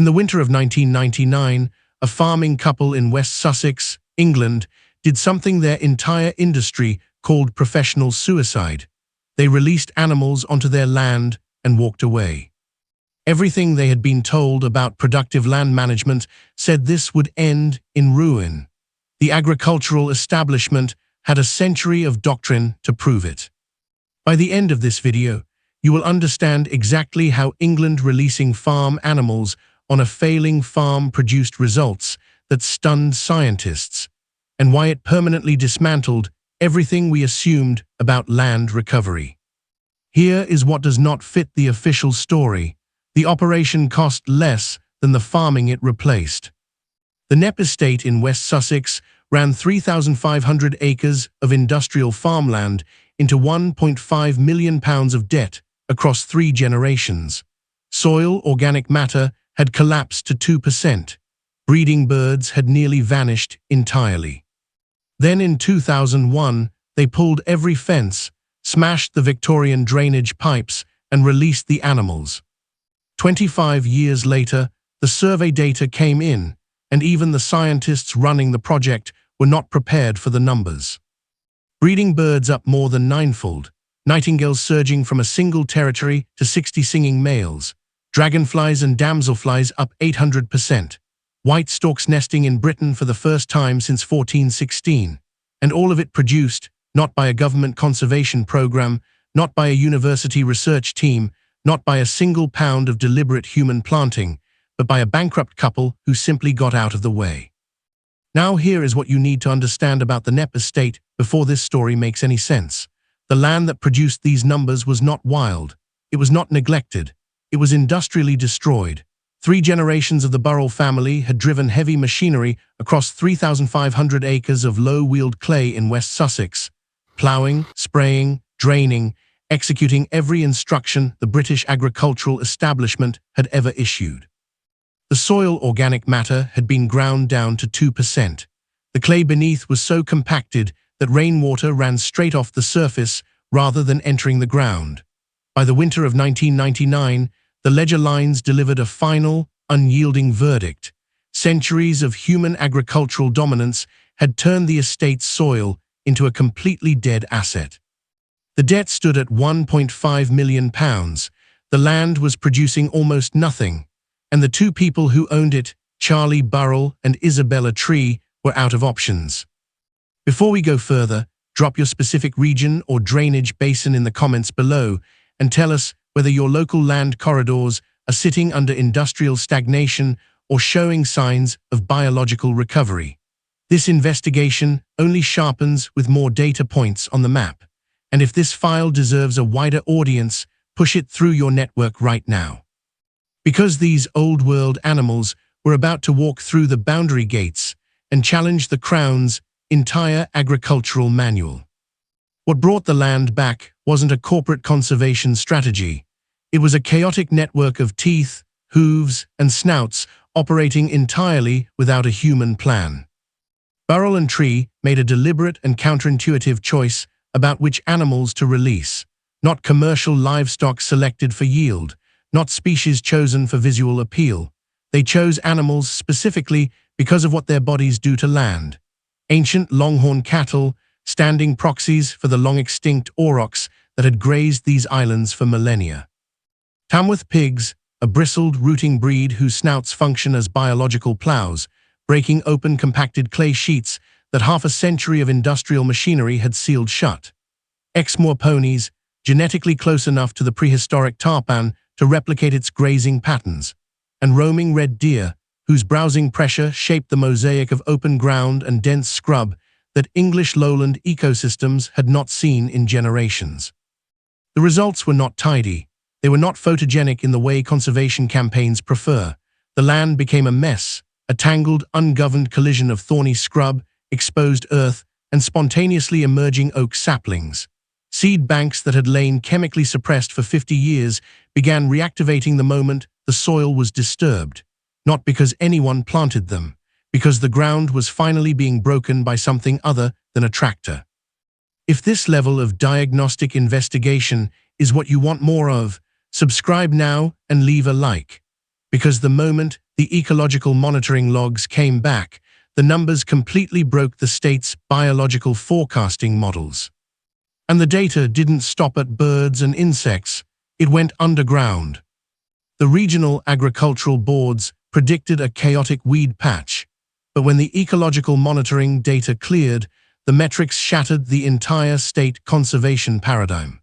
In the winter of 1999, a farming couple in West Sussex, England, did something their entire industry called professional suicide. They released animals onto their land and walked away. Everything they had been told about productive land management said this would end in ruin. The agricultural establishment had a century of doctrine to prove it. By the end of this video, you will understand exactly how England releasing farm animals on a failing farm produced results that stunned scientists, and why it permanently dismantled everything we assumed about land recovery. Here is what does not fit the official story. The operation cost less than the farming it replaced. The Knepp estate in West Sussex ran 3,500 acres of industrial farmland into £1.5 million of debt across 3 generations. Soil organic matter had collapsed to 2%. Breeding birds had nearly vanished entirely. Then in 2001, they pulled every fence, smashed the Victorian drainage pipes, and released the animals. 25 years later, the survey data came in, and even the scientists running the project were not prepared for the numbers. Breeding birds up more than ninefold, nightingales surging from a single territory to 60 singing males, dragonflies and damselflies up 800%, white storks nesting in Britain for the first time since 1416, and all of it produced not by a government conservation program, not by a university research team, not by a single pound of deliberate human planting, but by a bankrupt couple who simply got out of the way. Now here is what you need to understand about the Knepp estate before this story makes any sense. The land that produced these numbers was not wild. It was not neglected. It was industrially destroyed. 3 generations of the Burrell family had driven heavy machinery across 3,500 acres of low-wheeled clay in West Sussex, ploughing, spraying, draining, executing every instruction the British agricultural establishment had ever issued. The soil organic matter had been ground down to 2%. The clay beneath was so compacted that rainwater ran straight off the surface rather than entering the ground. By the winter of 1999, the ledger lines delivered a final, unyielding verdict. Centuries of human agricultural dominance had turned the estate's soil into a completely dead asset. The debt stood at £1.5 million. The land was producing almost nothing, and the 2 people who owned it, Charlie Burrell and Isabella, were out of options. Before we go further, drop your specific region or drainage basin in the comments below and tell us whether your local land corridors are sitting under industrial stagnation or showing signs of biological recovery. This investigation only sharpens with more data points on the map. And if this file deserves a wider audience, push it through your network right now. Because these old-world animals were about to walk through the boundary gates and challenge the Crown's entire agricultural manual. What brought the land back wasn't a corporate conservation strategy. It was a chaotic network of teeth, hooves, and snouts operating entirely without a human plan. Burrell and Tree made a deliberate and counterintuitive choice about which animals to release, not commercial livestock selected for yield, not species chosen for visual appeal. They chose animals specifically because of what their bodies do to land. Ancient longhorn cattle, standing proxies for the long-extinct aurochs that had grazed these islands for millennia. Tamworth pigs, a bristled, rooting breed whose snouts function as biological plows, breaking open compacted clay sheets that half a century of industrial machinery had sealed shut. Exmoor ponies, genetically close enough to the prehistoric tarpan to replicate its grazing patterns, and roaming red deer, whose browsing pressure shaped the mosaic of open ground and dense scrub that English lowland ecosystems had not seen in generations. The results were not tidy. They were not photogenic in the way conservation campaigns prefer. The land became a mess, a tangled, ungoverned collision of thorny scrub, exposed earth, and spontaneously emerging oak saplings. Seed banks that had lain chemically suppressed for 50 years began reactivating the moment the soil was disturbed, not because anyone planted them, because the ground was finally being broken by something other than a tractor. If this level of diagnostic investigation is what you want more of, subscribe now and leave a like, because the moment the ecological monitoring logs came back, the numbers completely broke the state's biological forecasting models. And the data didn't stop at birds and insects, it went underground. The regional agricultural boards predicted a chaotic weed patch, but when the ecological monitoring data cleared, the metrics shattered the entire state conservation paradigm.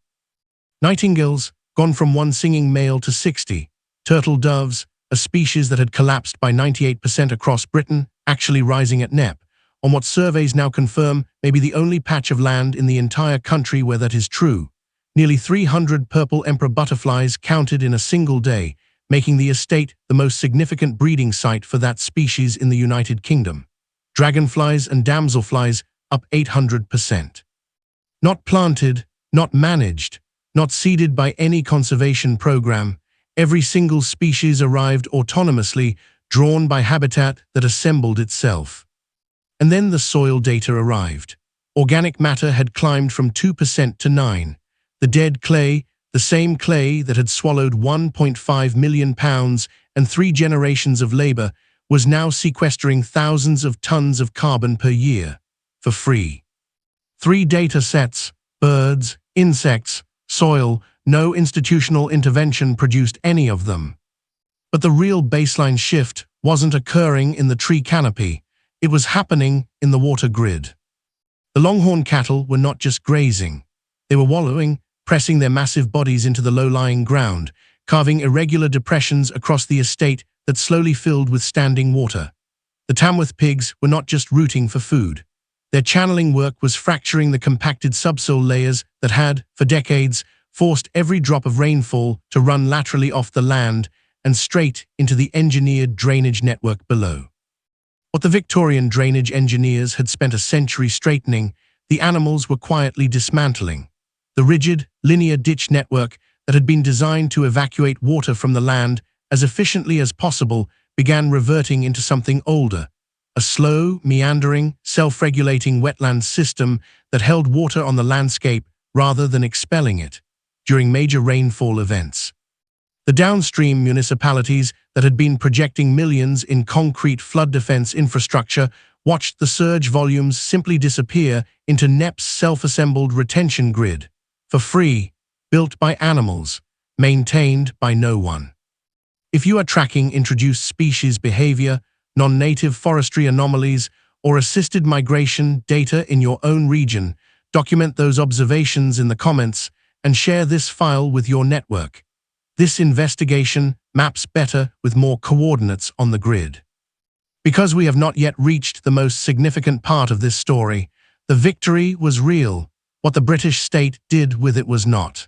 Nightingales, gone from one singing male to 60, turtle doves, a species that had collapsed by 98% across Britain, actually rising at Knepp, on what surveys now confirm may be the only patch of land in the entire country where that is true. Nearly 300 purple emperor butterflies counted in a single day, making the estate the most significant breeding site for that species in the United Kingdom. Dragonflies and damselflies up 800%. Not planted, not managed, not seeded by any conservation program, every single species arrived autonomously, drawn by habitat that assembled itself. And then the soil data arrived. Organic matter had climbed from 2% to 9%. The dead clay, the same clay that had swallowed 1.5 million pounds and 3 generations of labor, was now sequestering thousands of tons of carbon per year, for free. 3 data sets, birds, insects, soil, no institutional intervention produced any of them. But the real baseline shift wasn't occurring in the tree canopy, it was happening in the water grid. The longhorn cattle were not just grazing, they were wallowing, pressing their massive bodies into the low-lying ground, carving irregular depressions across the estate that slowly filled with standing water. The Tamworth pigs were not just rooting for food. Their channeling work was fracturing the compacted subsoil layers that had, for decades, forced every drop of rainfall to run laterally off the land and straight into the engineered drainage network below. What the Victorian drainage engineers had spent a century straightening, the animals were quietly dismantling. The rigid, linear ditch network that had been designed to evacuate water from the land as efficiently as possible began reverting into something older, a slow, meandering, self-regulating wetland system that held water on the landscape rather than expelling it during major rainfall events. The downstream municipalities that had been projecting millions in concrete flood defense infrastructure watched the surge volumes simply disappear into Knepp's self-assembled retention grid, for free, built by animals, maintained by no one. If you are tracking introduced species behavior, non-native forestry anomalies, or assisted migration data in your own region, document those observations in the comments and share this file with your network. This investigation maps better with more coordinates on the grid. Because we have not yet reached the most significant part of this story, the victory was real. What the British state did with it was not.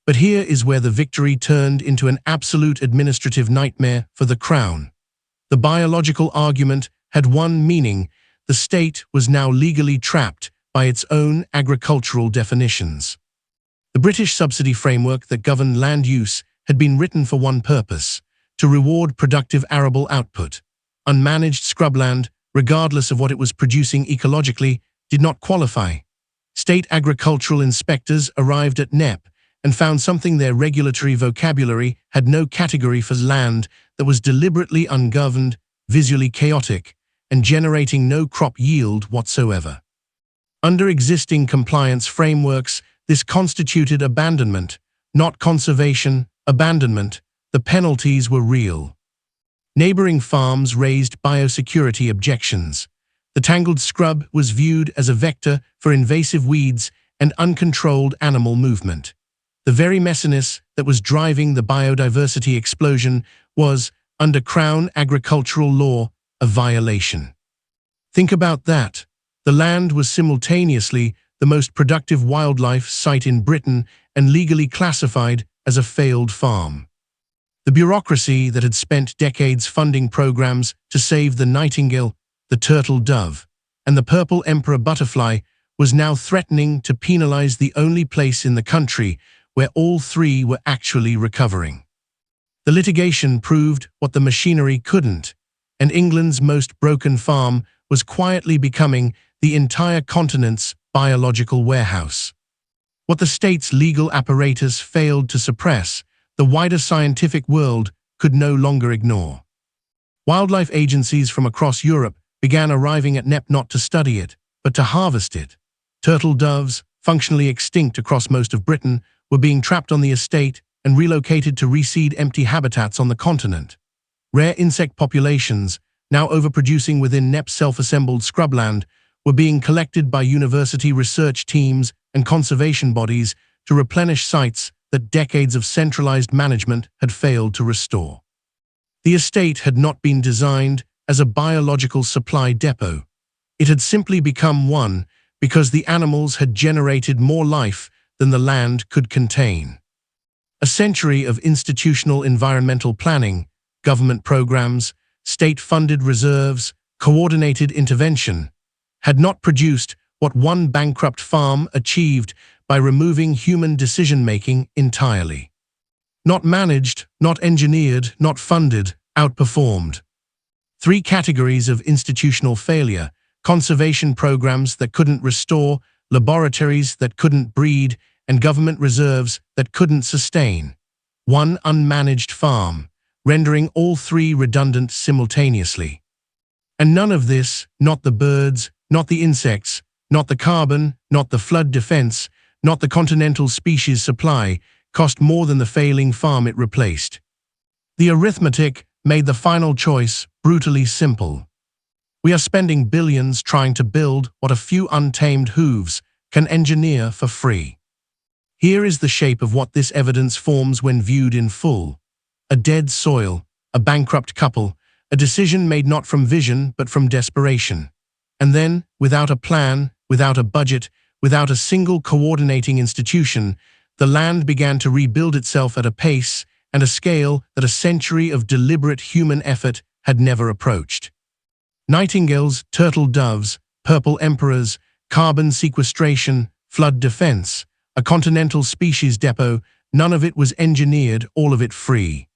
But here is where the victory turned into an absolute administrative nightmare for the Crown. The biological argument had one meaning: the state was now legally trapped by its own agricultural definitions. The British subsidy framework that governed land use had been written for one purpose: to reward productive arable output. Unmanaged scrubland, regardless of what it was producing ecologically, did not qualify. State agricultural inspectors arrived at Knepp and found something their regulatory vocabulary had no category for: land that was deliberately ungoverned, visually chaotic, and generating no crop yield whatsoever. Under existing compliance frameworks, this constituted abandonment, not conservation, abandonment. The penalties were real. Neighboring farms raised biosecurity objections. The tangled scrub was viewed as a vector for invasive weeds and uncontrolled animal movement. The very messiness that was driving the biodiversity explosion was, under Crown agricultural law, a violation. Think about that. The land was simultaneously the most productive wildlife site in Britain and legally classified as a failed farm. The bureaucracy that had spent decades funding programs to save the nightingale, the turtle dove, and the purple emperor butterfly was now threatening to penalize the only place in the country where all three were actually recovering. The litigation proved what the machinery couldn't, and England's most broken farm was quietly becoming the entire continent's biological warehouse. What the state's legal apparatus failed to suppress, the wider scientific world could no longer ignore. Wildlife agencies from across Europe began arriving at Knepp not to study it, but to harvest it. Turtle doves, functionally extinct across most of Britain, were being trapped on the estate and relocated to reseed empty habitats on the continent. Rare insect populations, now overproducing within Knepp's self-assembled scrubland, were being collected by university research teams and conservation bodies to replenish sites that decades of centralized management had failed to restore. The estate had not been designed as a biological supply depot. It had simply become one because the animals had generated more life than the land could contain. A century of institutional environmental planning, government programs, state-funded reserves, coordinated intervention, had not produced what one bankrupt farm achieved by removing human decision-making entirely. Not managed, not engineered, not funded, outperformed. 3 categories of institutional failure: conservation programs that couldn't restore, laboratories that couldn't breed, and government reserves that couldn't sustain. One unmanaged farm, rendering all 3 redundant simultaneously. And none of this, not the birds, not the insects, not the carbon, not the flood defense, not the continental species supply, cost more than the failing farm it replaced. The arithmetic made the final choice brutally simple. We are spending billions trying to build what a few untamed hooves can engineer for free. Here is the shape of what this evidence forms when viewed in full. A dead soil, a bankrupt couple, a decision made not from vision but from desperation. And then, without a plan, without a budget, without a single coordinating institution, the land began to rebuild itself at a pace and a scale that a century of deliberate human effort had never approached. Nightingales, turtle doves, purple emperors, carbon sequestration, flood defense, a continental species depot, none of it was engineered, all of it free.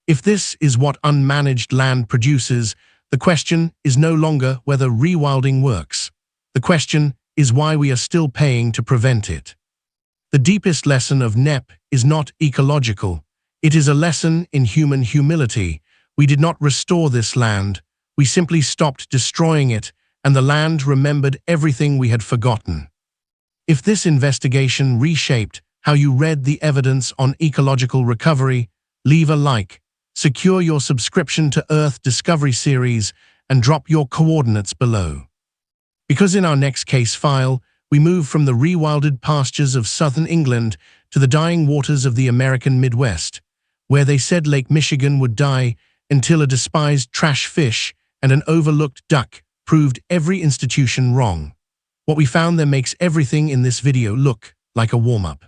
If this is what unmanaged land produces, the question is no longer whether rewilding works. The question is why we are still paying to prevent it. The deepest lesson of Knepp is not ecological. It is a lesson in human humility. We did not restore this land. We simply stopped destroying it, and the land remembered everything we had forgotten. If this investigation reshaped how you read the evidence on ecological recovery, leave a like, secure your subscription to Earth Discovery Series, and drop your coordinates below. Because in our next case file, we move from the rewilded pastures of southern England to the dying waters of the American Midwest, where they said Lake Michigan would die until a despised trash fish and an overlooked duck proved every institution wrong. What we found there makes everything in this video look like a warm-up.